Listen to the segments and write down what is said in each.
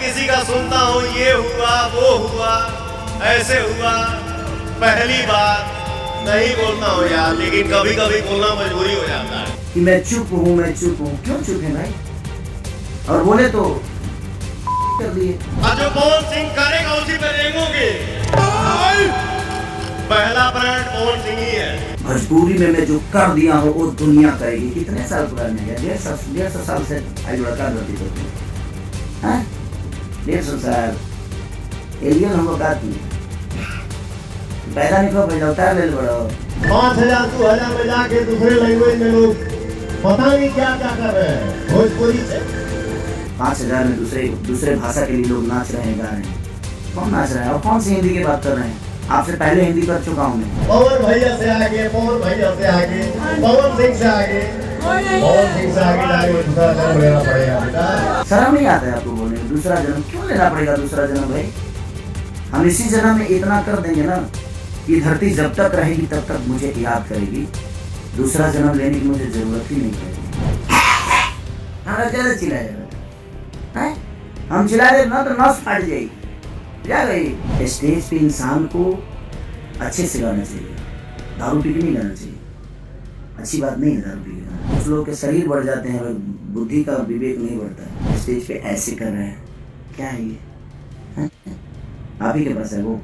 किसी का सुनता हूँ, ये हुआ वो हुआ ऐसे हुआ, पहली बात नहीं बोलता हूँ यार, लेकिन कभी कभी बोलना मजबूरी हो जाता है कि मैं चुप हूँ, मैं चुप हूँ। क्यों चुप है भाई? और बोले तो कर दिए। और जो पवन सिंह करेगा उसी पे रेंगोगे। पहला ब्रांड पवन सिंह ही है। भोजपुरी में मैं जो कर दिया हूँ वो दुनिया करेगी। कितने साल पुराने हैं? 150 साल से आज लड़का रहती तो 150 साल एलियन हमको काट दिए। पैदा नहीं को पैदा उतार ले बड़ो। 5000 2000 में जाके दूसरे लैंग्वेज में लोग पता नहीं क्या क्या कर रहे हैं भोजपुरी से। 5000 में दूसरे भाषा के लिए लोग नाच रहे हैं, गा रहे हैं। कौन नाच रहा है और कौन सी हिंदी की बात कर रहे हैं? आपसे पहले हिंदी कर चुका हूँ मैं। पवन भैया से आगे, पवन भैया से आगे, पवन सिंह से आगे, पवन सिंह से आगे जाके दूसरा जन्म लेना पड़ेगा बेटा। शर्म नहीं आता है आपको बोलने में? दूसरा जन्म क्यों लेना पड़ेगा? दूसरा जन्म भाई, हम इसी जन्म में इतना कर देंगे ना कि धरती जब तक रहेगी तब तक मुझे याद करेगी। दूसरा जन्म लेने की मुझे जरूरत ही नहीं पड़ेगी। हाँ ज्यादा चिल्लाए, हम चिल्ला रहे ना तो नस फाट जाएगी। क्या गई? स्टेज पे इंसान को अच्छे से गाना चाहिए, दारू पी के नहीं गाना चाहिए। अच्छी बात नहीं है दारू पी के गाना। कुछ लोग के शरीर बढ़ जाते हैं, बुद्धि का विवेक नहीं बढ़ता है। स्टेज पे ऐसे कर रहे हैं, क्या है ये? आप ही के पास है वो,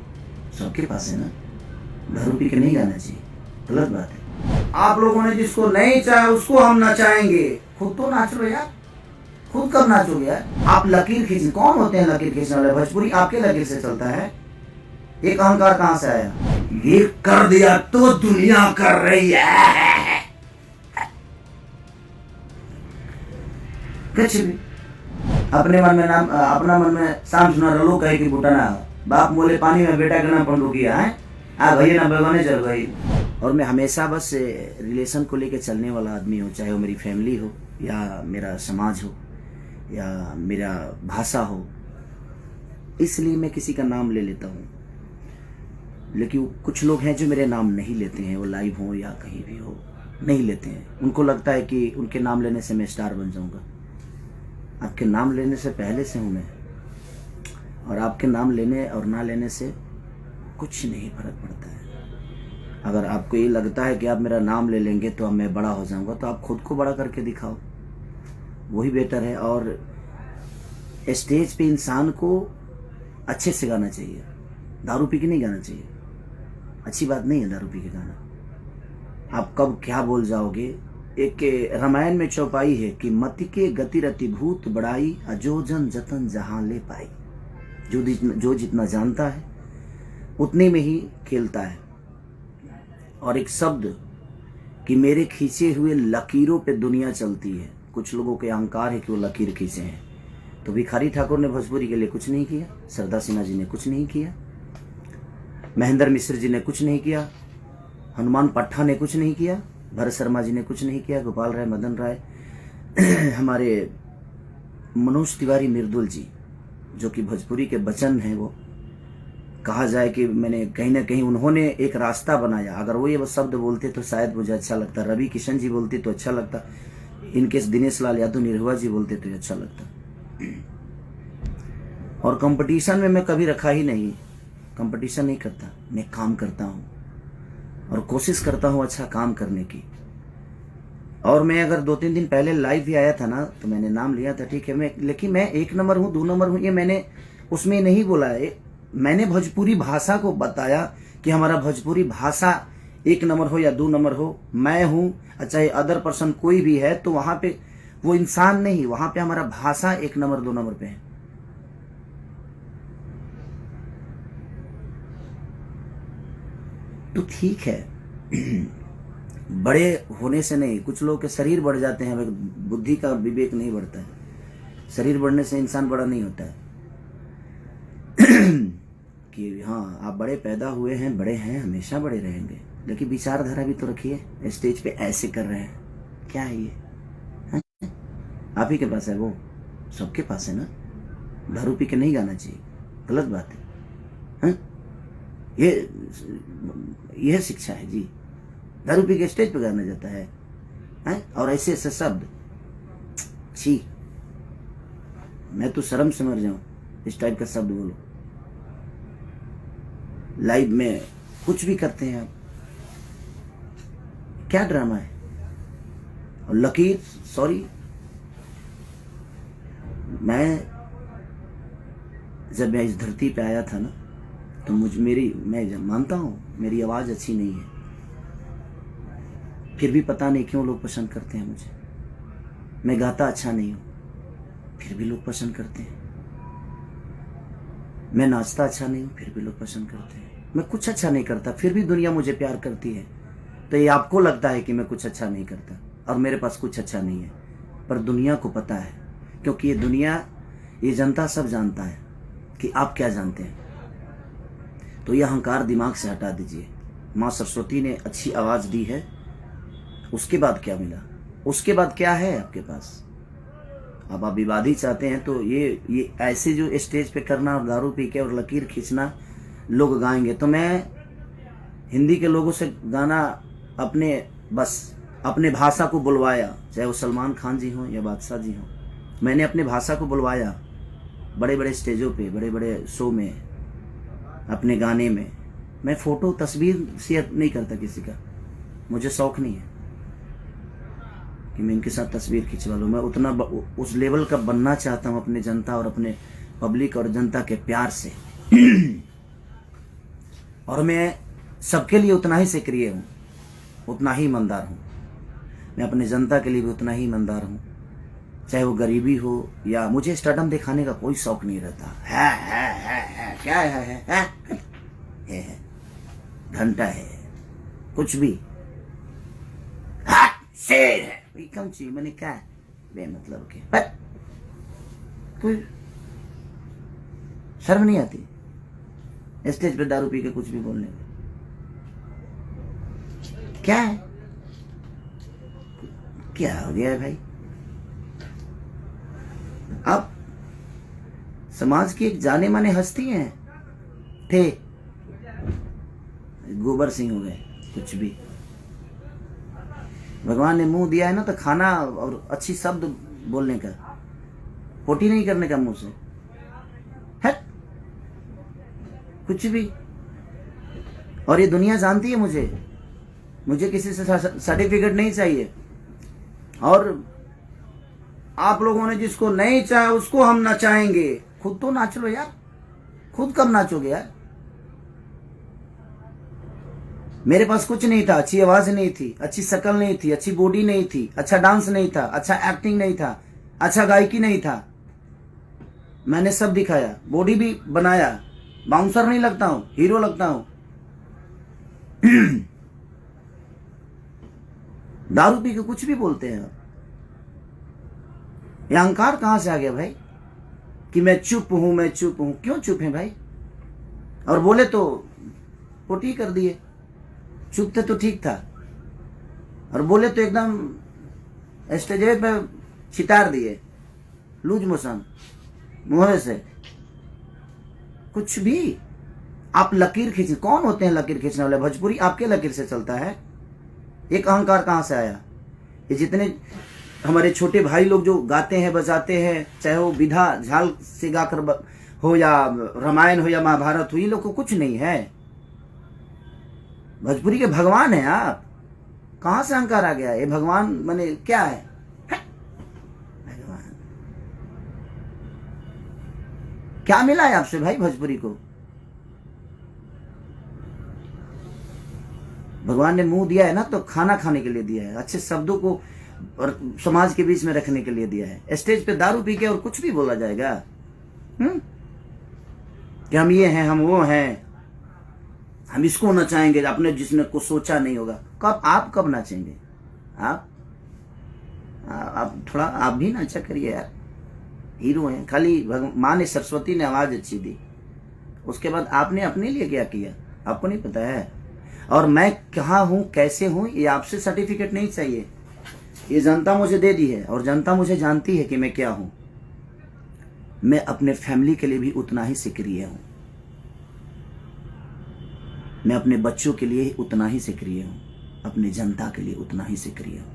सबके पास है ना। दारू पी के नहीं गाना चाहिए, गलत बात है। आप लोगों ने जिसको नहीं चाहा उसको हम नचाएंगे। खुद तो नाच लो यार, खुद कब नाचोगे यार? आप लकीर खींच, कौन होते हैं लकीर खींचने वाले? भोजपुरी आपके लकीर से चलता है। एक अहंकार कहां से आया? ये कर दिया तो दुनिया कर रही है। कुछ भी अपने मन में नाम, अपना मन में शाम सुना रलो कहे कि बूटा ना बाप मोले पानी में बेटा का नाम पंडू किया है। आ भैया ना बेगाने चल गई। और मैं हमेशा बस रिलेशन को लेकर चलने वाला आदमी हूँ, चाहे वो मेरी फैमिली हो या मेरा समाज हो या मेरा भाषा हो। इसलिए मैं किसी का नाम ले लेता हूँ। लेकिन कुछ लोग हैं जो मेरे नाम नहीं लेते हैं, वो लाइव हो या कहीं भी हो, नहीं लेते हैं। उनको लगता है कि उनके नाम लेने से मैं स्टार बन जाऊँगा। आपके नाम लेने से पहले से हूँ मैं, और आपके नाम लेने और ना लेने से कुछ नहीं फर्क पड़ता है। अगर आपको ये लगता है कि आप मेरा नाम ले लेंगे तो मैं बड़ा हो जाऊँगा, तो आप खुद को बड़ा करके दिखाओ, वही बेटर है। और स्टेज पे इंसान को अच्छे से गाना चाहिए, दारू पी के नहीं गाना चाहिए। अच्छी बात नहीं है दारू पी के गाना। आप कब क्या बोल जाओगे? एक रामायण में चौपाई है कि मति के गति रति भूत बड़ाई, अजोजन जतन जहां ले पाई। जो जितना जानता है उतने में ही खेलता है। और एक शब्द कि मेरे खींचे हुए लकीरों पे दुनिया चलती है। कुछ लोगों के अहंकार है कि वो लकीर खींचे हैं। तो भिखारी ठाकुर ने भोजपुरी के लिए कुछ नहीं किया, सरदा सिन्हा जी ने कुछ नहीं किया, महेंद्र मिश्र जी ने कुछ नहीं किया, हनुमान पट्टा ने कुछ नहीं किया, भरत शर्मा जी ने कुछ नहीं किया, गोपाल राय, मदन राय, हमारे मनोज तिवारी मिर्दुल जी जो कि भोजपुरी के बचन हैं, वो कहा जाए कि मैंने कहीं ना कहीं उन्होंने एक रास्ता बनाया। अगर वो ये शब्द बोलते तो शायद मुझे अच्छा लगता, रवि किशन जी बोलते तो अच्छा लगता, इनके दिनेश लाल यादव निरहुआ जी बोलते तो अच्छा लगता। और कंपटीशन में मैं कभी रखा ही नहीं, कंपटीशन नहीं करता, मैं काम करता हूँ और कोशिश करता हूँ अच्छा काम करने की। और मैं अगर 2-3 दिन पहले लाइव भी आया था ना तो मैंने नाम लिया था, ठीक है, लेकिन मैं 1 नंबर हूँ 2 नंबर हूँ ये मैंने उसमें नहीं बोला है। मैंने भोजपुरी भाषा को बताया कि हमारा भोजपुरी भाषा 1 नंबर हो या 2 नंबर हो, मैं हूँ, चाहे अदर पर्सन कोई भी है, तो वहां पे वो इंसान नहीं, वहां पे हमारा भाषा 1 नंबर 2 नंबर पे है। तो ठीक है, बड़े होने से नहीं, कुछ लोगों के शरीर बढ़ जाते हैं, बुद्धि का विवेक नहीं बढ़ता है। शरीर बढ़ने से इंसान बड़ा नहीं होता है। कि हाँ आप बड़े पैदा हुए हैं, बड़े हैं, हमेशा बड़े रहेंगे, लेकिन विचारधारा भी तो रखिए। स्टेज पे ऐसे कर रहे हैं, क्या है ये? आप ही के पास है वो, सबके पास है ना। दारू पी के नहीं गाना चाहिए, गलत बात है। यह शिक्षा है जी। दारू पी के स्टेज पे गाना जाता है, और ऐसे ऐसे शब्द, छी, मैं तो शर्म से मर जाऊं। इस टाइप का शब्द बोलो। लाइव में कुछ भी करते हैं आप, क्या ड्रामा है। और लकीर, सॉरी, मैं जब मैं इस धरती पे आया था ना, तो मैं मानता हूँ मेरी आवाज़ अच्छी नहीं है, फिर भी पता नहीं क्यों लोग पसंद करते हैं मुझे। मैं गाता अच्छा नहीं हूँ, फिर भी लोग पसंद करते हैं। मैं नाचता अच्छा नहीं हूँ, फिर भी लोग पसंद करते हैं। मैं कुछ अच्छा नहीं करता, फिर भी दुनिया मुझे प्यार करती है। तो ये आपको लगता है कि मैं कुछ अच्छा नहीं करता और मेरे पास कुछ अच्छा नहीं है, पर दुनिया को पता है, क्योंकि ये दुनिया, ये जनता सब जानता है कि आप क्या जानते हैं। तो ये अहंकार दिमाग से हटा दीजिए। माँ सरस्वती ने अच्छी आवाज़ दी है, उसके बाद क्या मिला, उसके बाद क्या है आपके पास। अब आप विवादी चाहते हैं तो ये ऐसे जो स्टेज पे करना और दारू पी के और लकीर खींचना लोग गाएंगे, तो मैं हिंदी के लोगों से गाना अपने भाषा को बुलवाया, चाहे वो सलमान खान जी हों या बादशाह जी हों। मैंने अपने भाषा को बुलवाया बड़े बड़े स्टेजों पे, बड़े बड़े शो में, अपने गाने में। मैं फ़ोटो तस्वीर शेयर नहीं करता किसी का, मुझे शौक़ नहीं है कि मैं इनके साथ तस्वीर खिंचवा लूँ। मैं उतना उस लेवल का बनना चाहता हूँ अपने जनता और अपने पब्लिक और जनता के प्यार से। और मैं सबके लिए उतना ही सक्रिय हूँ, उतना ही ईमानदार हूँ। मैं अपने जनता के लिए भी उतना ही ईमानदार हूँ, चाहे वो गरीबी हो या मुझे स्टारडम दिखाने का कोई शौक नहीं रहता। है क्या है घंटा है, कुछ भी शेर है, कम चीज मैंने क्या बेमतलब के, कोई शर्म नहीं आती स्टेज पे दारू पी के कुछ भी बोलने में। क्या है, क्या हो गया है भाई। आप समाज की एक जाने माने हस्ती हैं, थे गोबर सिंह हो गए, कुछ भी। भगवान ने मुंह दिया है ना, तो खाना और अच्छी शब्द बोलने का, पोटी नहीं करने का मुंह से है, कुछ भी। और ये दुनिया जानती है मुझे किसी से सर्टिफिकेट नहीं चाहिए। और आप लोगों ने जिसको नहीं चाहा उसको हम नचाएंगे। खुद तो नाच लो यार, खुद कब नाचोगे यार। मेरे पास कुछ नहीं था, अच्छी आवाज नहीं थी, अच्छी शक्ल नहीं थी, अच्छी बॉडी नहीं थी, अच्छा डांस नहीं था, अच्छा एक्टिंग नहीं था, अच्छा गायकी नहीं था। मैंने सब दिखाया, बॉडी भी बनाया, बाउंसर नहीं लगता हूं, हीरो लगता हूं। दारू पी के कुछ भी बोलते हैं। ये अहंकार कहां से आ गया भाई कि मैं चुप हूं। क्यों चुप है भाई। और बोले तो पोटी कर दिए, चुप थे तो ठीक था, और बोले तो एकदम स्टेज पे छितार दिए, लूज मोशन मुंह से। कुछ भी आप लकीर खींच, कौन होते हैं लकीर खींचने वाले। भोजपुरी आपके लकीर से चलता है। एक अहंकार कहां से आया। ये जितने हमारे छोटे भाई लोग जो गाते हैं बजाते हैं, चाहे वो विधा झाल से गाकर हो या रामायण हो या महाभारत हो, ये लोग को कुछ नहीं है। भोजपुरी के भगवान है आप। कहां से अहंकार आ गया। ये भगवान माने क्या है, भगवान क्या मिला है आपसे भाई। भोजपुरी को भगवान ने मुंह दिया है ना, तो खाना खाने के लिए दिया है, अच्छे शब्दों को और समाज के बीच में रखने के लिए दिया है। स्टेज पे दारू पी के और कुछ भी बोला जाएगा कि हम ये हैं, हम वो हैं, हम इसको नचाएंगे, आपने जिसने को सोचा नहीं होगा। आप कब नाचेंगे। आप थोड़ा आप भी नाचा करिए यार, हीरो हैं। खाली माँ ने सरस्वती ने आवाज अच्छी दी, उसके बाद आपने अपने लिए क्या किया आपको नहीं पता है। और मैं कहाँ हूँ कैसे हूँ ये आपसे सर्टिफिकेट नहीं चाहिए, ये जनता मुझे दे दी है और जनता मुझे जानती है कि मैं क्या हूँ। मैं अपने फैमिली के लिए भी उतना ही सक्रिय हूँ, मैं अपने बच्चों के लिए उतना ही सक्रिय हूँ, अपने जनता के लिए उतना ही सक्रिय हूँ,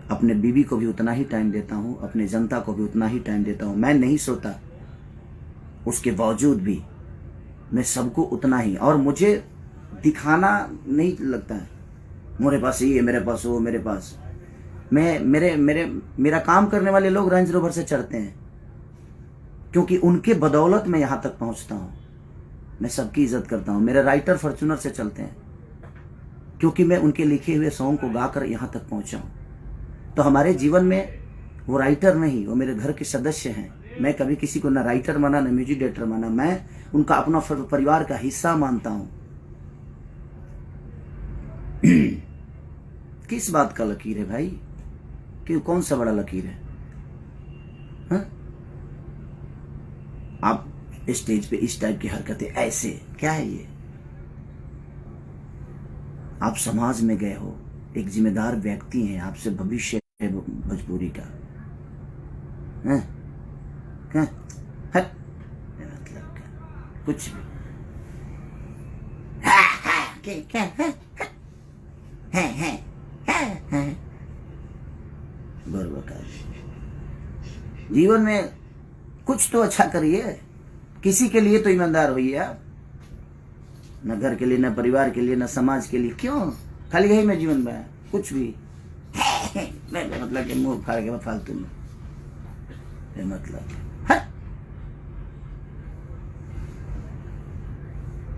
अपने बीवी को भी उतना ही टाइम देता हूँ, अपने जनता को भी उतना ही टाइम देता हूँ। मैं नहीं सोता, उसके बावजूद भी मैं सबको उतना ही, और मुझे दिखाना नहीं लगता है मेरे पास ये, मेरे पास वो, मेरे पास मेरा काम करने वाले लोग रेंज रोवर से चढ़ते हैं क्योंकि उनके बदौलत मैं यहाँ तक पहुँचता हूँ। मैं सबकी इज्जत करता हूँ। मेरे राइटर फॉर्च्यूनर से चलते हैं क्योंकि मैं उनके लिखे हुए सॉन्ग को गाकर यहाँ तक पहुँचा हूँ। तो हमारे जीवन में वो राइटर नहीं, वो मेरे घर के सदस्य हैं। मैं कभी किसी को ना राइटर माना ना म्यूजिक डायरेक्टर माना, मैं उनका अपना परिवार का हिस्सा मानता हूँ। किस बात का लकीर है भाई, कि कौन सा बड़ा लकीर है? हा? आप स्टेज पे इस टाइप की हरकतें, ऐसे क्या है ये? आप समाज में गए हो, एक जिम्मेदार व्यक्ति हैं, आपसे भविष्य है भोजपुरी का। हैं? क्या? हट, मतलब क्या? कुछ भी। क्या है? बरबकार। जीवन में कुछ तो अच्छा करिए, किसी के लिए तो ईमानदार होइए आप। न घर के लिए, न परिवार के लिए, न समाज के लिए। क्यों खाली यही में जीवन में कुछ भी मतलब कि मुंह फाड़ के फालतू में मतलब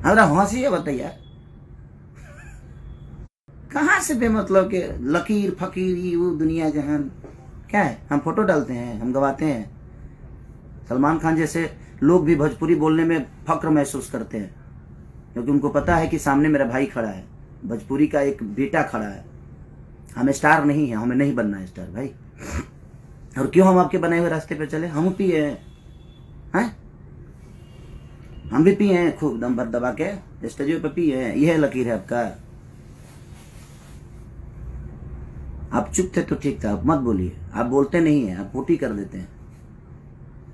हमारा हंसी है। बताइए कहाँ से बेमतलब के लकीर फकीर ये वो दुनिया जहान क्या है? हम फोटो डालते हैं, हम गवाते हैं। सलमान खान जैसे लोग भी भोजपुरी बोलने में फक्र महसूस करते हैं क्योंकि उनको पता है कि सामने मेरा भाई खड़ा है, भोजपुरी का एक बेटा खड़ा है। हमें स्टार नहीं है, हमें नहीं बनना है स्टार भाई। और क्यों हम आपके बनाए हुए रास्ते पे चले? हम पिए हैं, हम भी पिए हैं खूब दम भर दबा के स्टेज पे पिए हैं। यह लकीर है आपका। आप चुप थे तो ठीक था, आप मत बोलिए। आप बोलते नहीं है, आप पोटी कर देते हैं।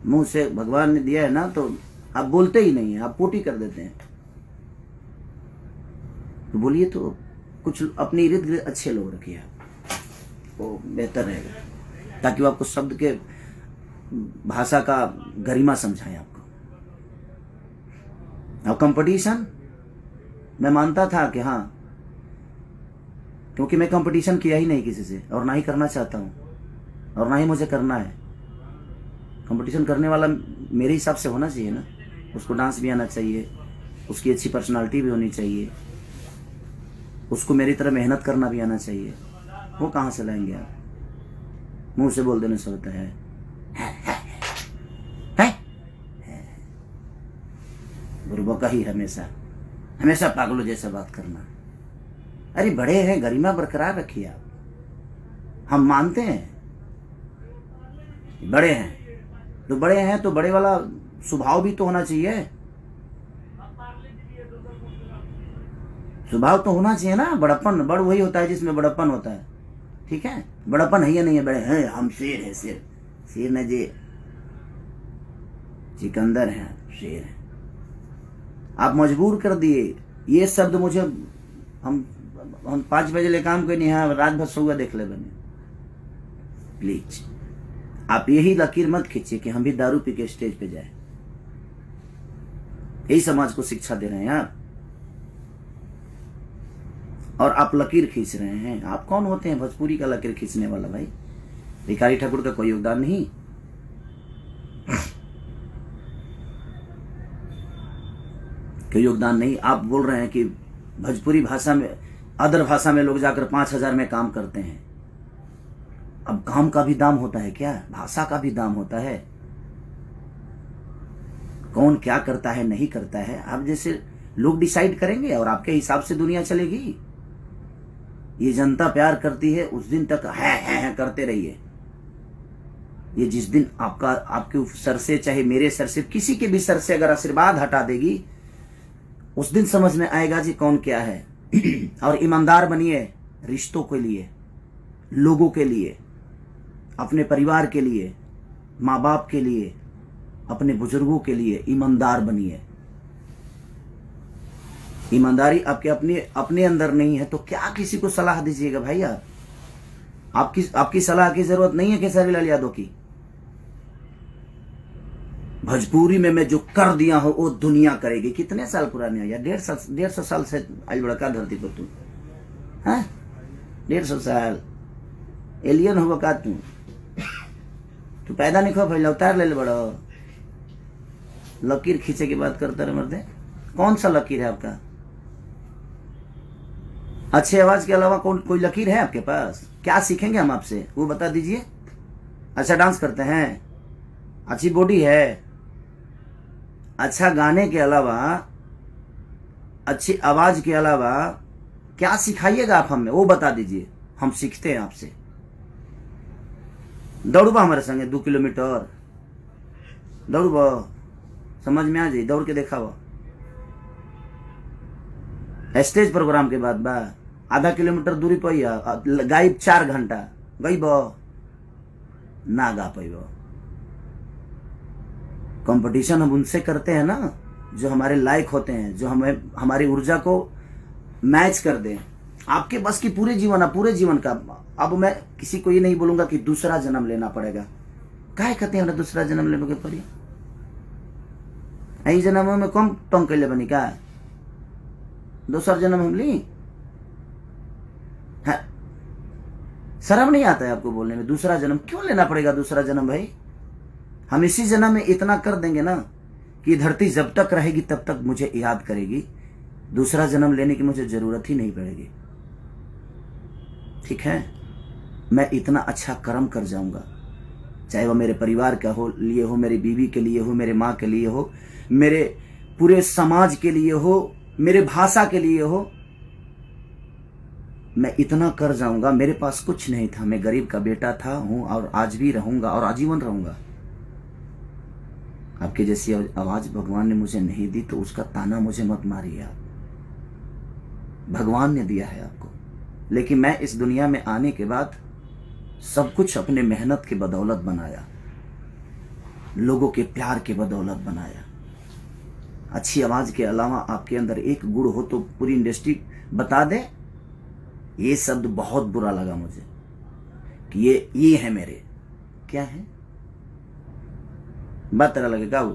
मुंह से भगवान ने दिया है ना, तो आप बोलते ही नहीं है, आप पोटी कर देते हैं। तो बोलिए तो कुछ अपने इर्द गिर्द अच्छे लोग रखिए, वो बेहतर रहेगा ताकि वो आपको शब्द के भाषा का गरिमा समझाएं आपको। और कंपटीशन मैं मानता था कि हाँ, क्योंकि मैं कंपटीशन किया ही नहीं किसी से और ना ही करना चाहता हूँ और ना ही मुझे करना है। कंपटीशन करने वाला मेरे हिसाब से होना चाहिए ना, उसको डांस भी आना चाहिए, उसकी अच्छी पर्सनालिटी भी होनी चाहिए, उसको मेरी तरह मेहनत करना भी आना चाहिए। वो कहाँ से लाएंगे आप? मुंह से बोल देने से होता है। गुरुबा का ही हमेशा हमेशा पागलों जैसा बात करना। अरे बड़े हैं, गरिमा बरकरार रखिए आप। हम मानते हैं बड़े हैं, तो बड़े हैं तो बड़े वाला स्वभाव भी तो होना चाहिए। स्वभाव तो होना चाहिए ना। बड़प्पन, बड़ वही होता है जिसमें बड़प्पन होता है। ठीक है, बड़प्पन है या नहीं है? बड़े हैं, हम शेर है, शेर शेर न जी, सिकंदर है, शेर है। आप मजबूर कर दिए ये शब्द मुझे। हम 5 बजे ले काम कोई नहीं है, रात भर सोगा देख ले बने। प्लीज आप यही लकीर मत खींचिए कि हम भी दारू पी के स्टेज पे जाए। यही समाज को शिक्षा दे रहे हैं आप, और आप लकीर खींच रहे हैं। आप कौन होते हैं भोजपुरी का लकीर खींचने वाला भाई? भिखारी ठाकुर का कोई योगदान नहीं। कोई योगदान नहीं। आप बोल रहे हैं कि भोजपुरी भाषा में, अदर भाषा में लोग जाकर 5,000 में काम करते हैं। अब काम का भी दाम होता है क्या? भाषा का भी दाम होता है। कौन क्या करता है नहीं करता है, आप जैसे लोग डिसाइड करेंगे और आपके हिसाब से दुनिया चलेगी। ये जनता प्यार करती है, उस दिन तक है करते रहिए। ये जिस दिन आपके सर से, चाहे मेरे सर से, किसी के भी सर से अगर आशीर्वाद हटा देगी, उस दिन समझ में आएगा जी कौन क्या है। और ईमानदार बनिए रिश्तों के लिए, लोगों के लिए, अपने परिवार के लिए, माँ बाप के लिए, अपने बुजुर्गों के लिए ईमानदार बनिए। ईमानदारी आपके अपने अंदर नहीं है तो क्या किसी को सलाह दीजिएगा भाई? आपकी सलाह की जरूरत नहीं है केसरी लाल यादव की। भोजपुरी में मैं जो कर दिया हूं वो दुनिया करेगी। कितने साल पुराने हो यार? 150 साल से आज बड़का धरती पर तू, हाँ 150 साल एलियन हो का तू पैदा नहीं खो पहले उतार ले बड़ो। लकीर खींचे की बात करते रहे मर्दे। कौन सा लकीर है आपका? अच्छे आवाज के अलावा कोई लकीर है आपके पास? क्या सीखेंगे हम आपसे वो बता दीजिए। अच्छा डांस करते हैं, अच्छी बॉडी है, अच्छा गाने के अलावा, अच्छी आवाज के अलावा क्या सिखाइएगा आप हमें वो बता दीजिए, हम सीखते हैं आपसे। दौड़बा हमारे संगे 2 किलोमीटर दौड़बा, समझ में आ जाए, दौड़ के देखा वो स्टेज प्रोग्राम के बाद बा आधा किलोमीटर दूरी पर गायब 4 घंटा गई बो ना गा पैबो। कंपटीशन हम उनसे करते हैं ना जो हमारे लायक होते हैं, जो हमें हमारी ऊर्जा को मैच कर दें। आपके बस की पूरे जीवन का। अब मैं किसी को ये नहीं बोलूंगा कि दूसरा जन्म लेना पड़ेगा। काहे कहते हैं दूसरा जन्म लेने के पड़ी? यही जन्म में कम टंग कैले बनी का दूसरा जन्म हम ली? हाँ। शर्म नहीं आता है आपको बोलने में? दूसरा जन्म क्यों लेना पड़ेगा? दूसरा जन्म भाई हम इसी जन्म में इतना कर देंगे ना कि धरती जब तक रहेगी तब तक मुझे याद करेगी। दूसरा जन्म लेने की मुझे जरूरत ही नहीं पड़ेगी। ठीक है, मैं इतना अच्छा कर्म कर जाऊंगा, चाहे वह मेरे परिवार का हो लिए हो, मेरी बीवी के लिए हो, मेरे माँ के लिए हो, मेरे पूरे समाज के लिए हो, मेरे भाषा के लिए हो। मैं इतना कर जाऊंगा। मेरे पास कुछ नहीं था, मैं गरीब का बेटा था, हूं और आज भी रहूंगा और आजीवन रहूंगा। आपके जैसी आवाज भगवान ने मुझे नहीं दी तो उसका ताना मुझे मत मारिए आप। भगवान ने दिया है आपको, लेकिन मैं इस दुनिया में आने के बाद सब कुछ अपने मेहनत के बदौलत बनाया, लोगों के प्यार के बदौलत बनाया। अच्छी आवाज के अलावा आपके अंदर एक गुण हो तो पूरी इंडस्ट्री बता दे। ये शब्द बहुत बुरा लगा मुझे कि ये है मेरे। क्या है? बात तेरा लगेगा वो?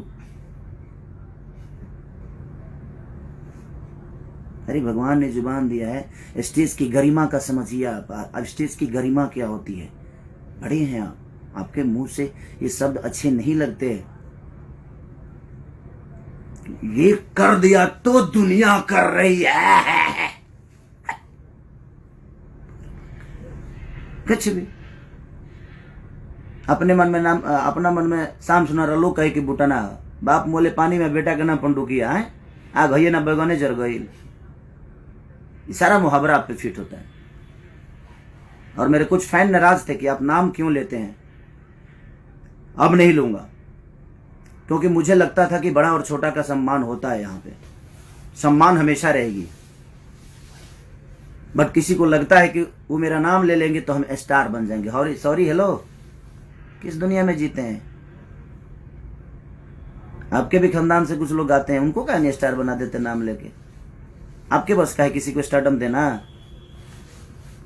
अरे भगवान ने जुबान दिया है, स्टेज की गरिमा का समझिए आप। अब स्टेज की गरिमा क्या होती है? बड़े हैं आप, आपके मुंह से ये शब्द अच्छे नहीं लगते। ये कर दिया तो दुनिया कर रही है। कुछ भी अपने मन में नाम, अपना मन में शाम सुना रलो कहे कि बूटा ना बाप मोले पानी में बेटा के नाम पंडुकिया है आ भैया ना बैगने जर गई। सारा मुहावरा आप पे फिट होता है। और मेरे कुछ फैन नाराज थे कि आप नाम क्यों लेते हैं। अब नहीं लूंगा, क्योंकि मुझे लगता था कि बड़ा और छोटा का सम्मान होता है। यहाँ पे सम्मान हमेशा रहेगी, बट किसी को लगता है कि वो मेरा नाम ले लेंगे तो हम स्टार बन जाएंगे। सॉरी हेलो, किस दुनिया में जीते हैं? आपके भी खानदान से कुछ लोग गाते हैं, उनको क्या स्टार बना देते नाम लेके? आपके बस का है किसी को स्टारडम देना?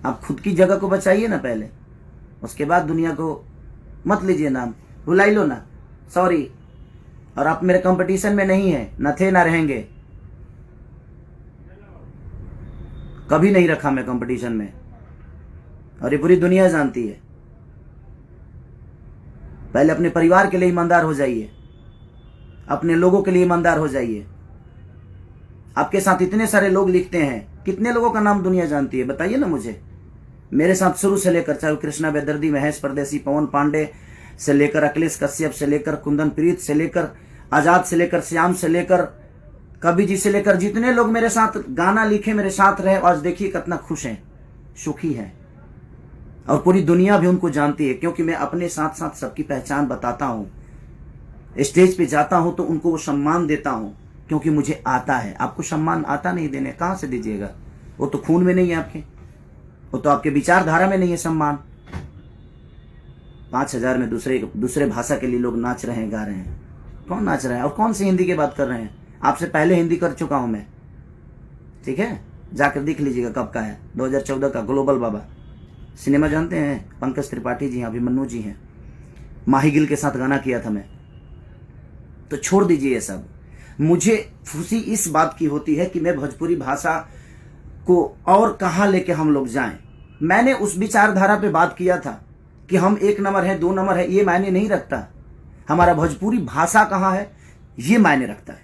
आप खुद की जगह को बचाइए ना पहले, उसके बाद दुनिया को मत लीजिए नाम, भुला लो ना। सॉरी, और आप मेरे कंपटीशन में नहीं है, न थे ना रहेंगे। कभी नहीं रखा मैं कंपटीशन में, और ये पूरी दुनिया जानती है। पहले अपने परिवार के लिए ईमानदार हो जाइए, अपने लोगों के लिए ईमानदार हो जाइए। आपके साथ इतने सारे लोग लिखते हैं, कितने लोगों का नाम दुनिया जानती है बताइए ना मुझे। मेरे साथ शुरू से लेकर, चाहे कृष्णा बेदर्दी, महेश परदेसी, पवन पांडे से लेकर अखिलेश कश्यप से लेकर कुंदन प्रीत से लेकर आजाद से लेकर श्याम से लेकर कवि जी से लेकर, जितने लोग मेरे साथ गाना लिखे, मेरे साथ रहे, आज देखिए कितना खुश हैं, सुखी हैं। और पूरी दुनिया भी उनको जानती है, क्योंकि मैं अपने साथ साथ सबकी पहचान बताता हूँ। स्टेज पे जाता हूँ तो उनको वो सम्मान देता हूँ, क्योंकि मुझे आता है। आपको सम्मान आता नहीं देने, कहाँ से दीजिएगा? वो तो खून में नहीं है आपके, वो तो आपके विचारधारा में नहीं है सम्मान। 5000 में दूसरे भाषा के लिए लोग नाच रहे हैं, गा रहे हैं। कौन नाच रहा है? और कौन सी हिंदी की बात कर रहे हैं? आपसे पहले हिंदी कर चुका हूं मैं, ठीक है? जाकर देख लीजिएगा कब का है, 2014 का। ग्लोबल बाबा सिनेमा जानते हैं? पंकज त्रिपाठी जी हैं, अभिमन्यु जी हैं, माही गिल के साथ गाना किया था मैं। तो छोड़ दीजिए ये सब। मुझे खुशी इस बात की होती है कि मैं भोजपुरी भाषा को और कहाँ लेके हम लोग जाएं। मैंने उस विचारधारा पे बात किया था कि हम 1 नंबर है 2 नंबर है, ये मायने नहीं रखता। हमारा भोजपुरी भाषा कहाँ है ये मायने रखता है।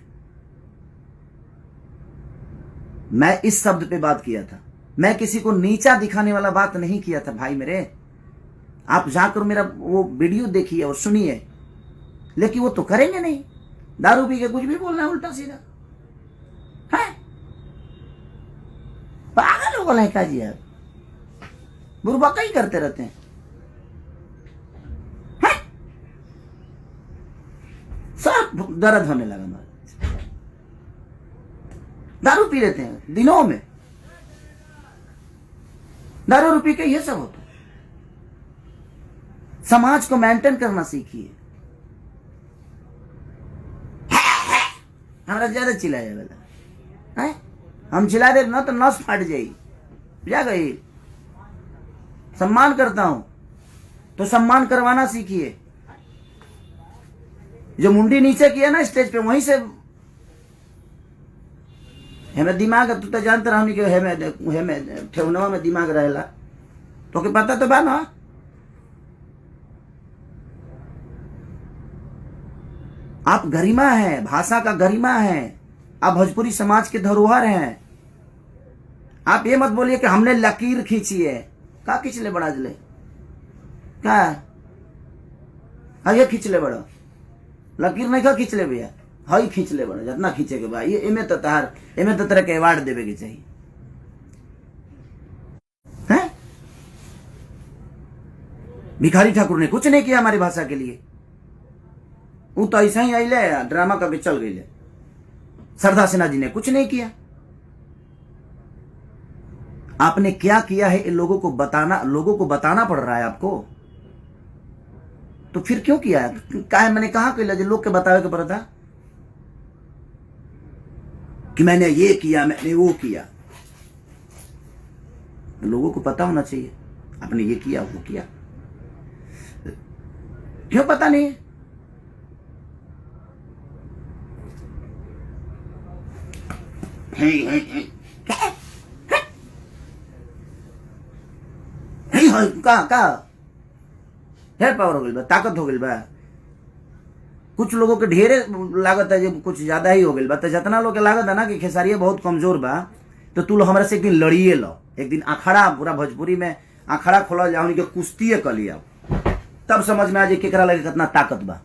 मैं इस शब्द पे बात किया था। मैं किसी को नीचा दिखाने वाला बात नहीं किया था भाई मेरे। आप जाकर मेरा वो वीडियो देखिए और सुनिए, लेकिन वो तो करेंगे नहीं। दारू पी के कुछ भी बोलना है उल्टा सीधा है। पागल हो गए का जी, आप बुरबका ही करते रहते हैं। सब दर्द होने लगा हमारा। दारू पी लेते हैं दिनों में, दारू पी के ये सब होता है। समाज को मेंटेन करना सीखिए। हमारा ज्यादा चिल्लाया वाला है, हम चिल्ला दे ना तो नस फाट जाएगी। जा गई। सम्मान करता हूं तो सम्मान करवाना सीखिए। जो मुंडी नीचे किया ना स्टेज पे, वहीं से हमें दिमाग, तू तो जानते रहो कि हमें ठेवनवा में दिमाग रहेला, तो के पता तो बा ना। आप गरिमा है, भाषा का गरिमा है, आप भोजपुरी समाज के धरोहर हैं। आप ये मत बोलिए कि हमने लकीर खींची है। का खींच ले बड़ा जले का ये खींच ले बड़ा लकीर नहीं का खींच ले भैया, हई खींच ले बड़ा जितना खींचे के बा। ये एमे तो तरह के अवार्ड देवे के चाहिए हैं? भिखारी ठाकुर ने कुछ नहीं किया हमारी भाषा के लिए। वो तो ऐसा ही आइले ड्रामा का भी चल गई। सरदार सिन्हा जी ने कुछ नहीं किया। आपने क्या किया है ये लोगों को बताना पड़ रहा है आपको। तो फिर क्यों किया है? मैंने कहा कि लोग के बतावे के पड़ता कि मैंने ये किया, मैंने वो किया। लोगों को पता होना चाहिए आपने ये किया वो किया। क्यों पता नहीं? का ढेर पावर हो गई बा, ताकत हो गई बा। कुछ लोगों के ढेरे लागत है, जब कुछ ज्यादा ही हो गई बा। तो जितना लोग के लागत है ना कि खेसारिया बहुत कमजोर बा, तो तू हमरा से एक दिन लड़िए लो। एक दिन अखाड़ा, पूरा भोजपुरी में अखाड़ा खोला जाओ, कुश्ती कर लिया, तब समझ में आ जाए केकरा लगे कितना ताकत बा।